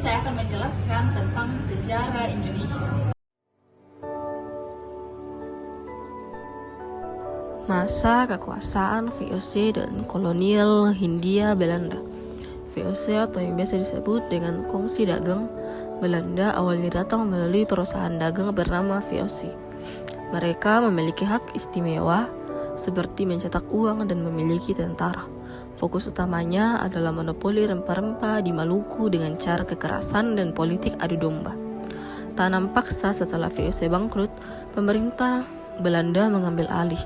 saya akan menjelaskan tentang sejarah Indonesia. Masa kekuasaan VOC dan kolonial Hindia Belanda. VOC atau yang biasa disebut dengan Kongsi Dagang Belanda awalnya datang melalui perusahaan dagang bernama VOC. Mereka memiliki hak istimewa seperti mencetak uang dan memiliki tentara. Fokus utamanya adalah monopoli rempah-rempah di Maluku dengan cara kekerasan dan politik adu domba. Tanam paksa setelah VOC bangkrut, pemerintah Belanda mengambil alih.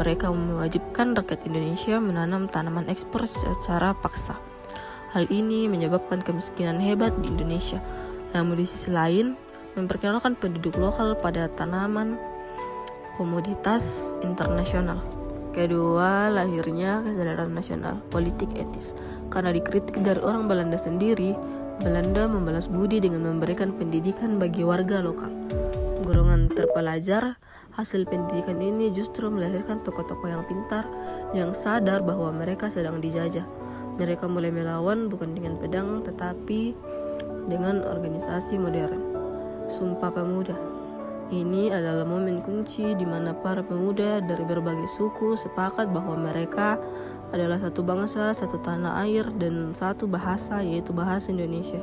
Mereka mewajibkan rakyat Indonesia menanam tanaman ekspor secara paksa. Hal ini menyebabkan kemiskinan hebat di Indonesia. Namun di sisi lain, memperkenalkan penduduk lokal pada tanaman komoditas internasional. Kedua, lahirnya kesadaran nasional politik etis. Karena dikritik dari orang Belanda sendiri, Belanda membalas budi dengan memberikan pendidikan bagi warga lokal. Golongan terpelajar, hasil pendidikan ini justru melahirkan tokoh-tokoh yang pintar, yang sadar bahwa mereka sedang dijajah. Mereka mulai melawan bukan dengan pedang, tetapi dengan organisasi modern. Sumpah Pemuda. Ini adalah momen kunci di mana para pemuda dari berbagai suku sepakat bahwa mereka adalah satu bangsa, satu tanah air, dan satu bahasa, yaitu bahasa Indonesia.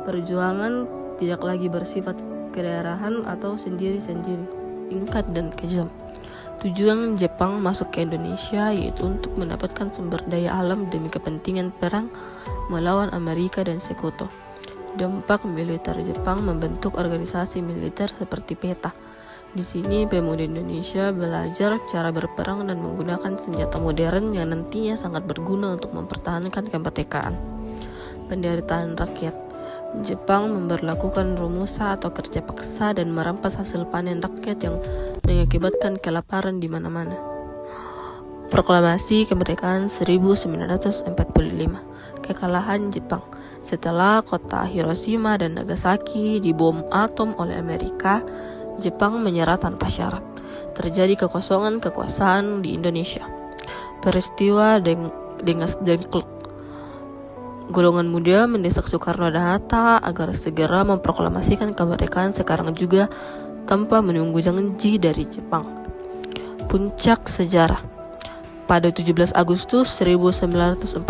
Perjuangan tidak lagi bersifat kedaerahan atau sendiri-sendiri, tingkat dan kejam. Tujuan Jepang masuk ke Indonesia yaitu untuk mendapatkan sumber daya alam demi kepentingan perang melawan Amerika dan Sekutu. Dampak militer Jepang membentuk organisasi militer seperti PETA. Di sini pemuda Indonesia belajar cara berperang dan menggunakan senjata modern yang nantinya sangat berguna untuk mempertahankan kemerdekaan. Penderitaan rakyat. Jepang memberlakukan rumusa atau kerja paksa dan merampas hasil panen rakyat yang mengakibatkan kelaparan di mana-mana. Proklamasi Kemerdekaan 1945. Kekalahan Jepang. Setelah kota Hiroshima dan Nagasaki dibom atom oleh Amerika, Jepang menyerah tanpa syarat. Terjadi kekosongan kekuasaan di Indonesia. Peristiwa Dengas Dengklok. Golongan muda mendesak Soekarno dan Hatta agar segera memproklamasikan kemerdekaan sekarang juga tanpa menunggu janji dari Jepang. Puncak sejarah. Pada 17 Agustus 1945,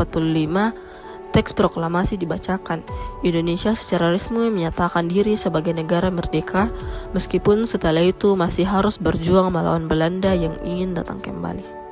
teks proklamasi dibacakan. Indonesia secara resmi menyatakan diri sebagai negara merdeka, meskipun setelah itu masih harus berjuang melawan Belanda yang ingin datang kembali.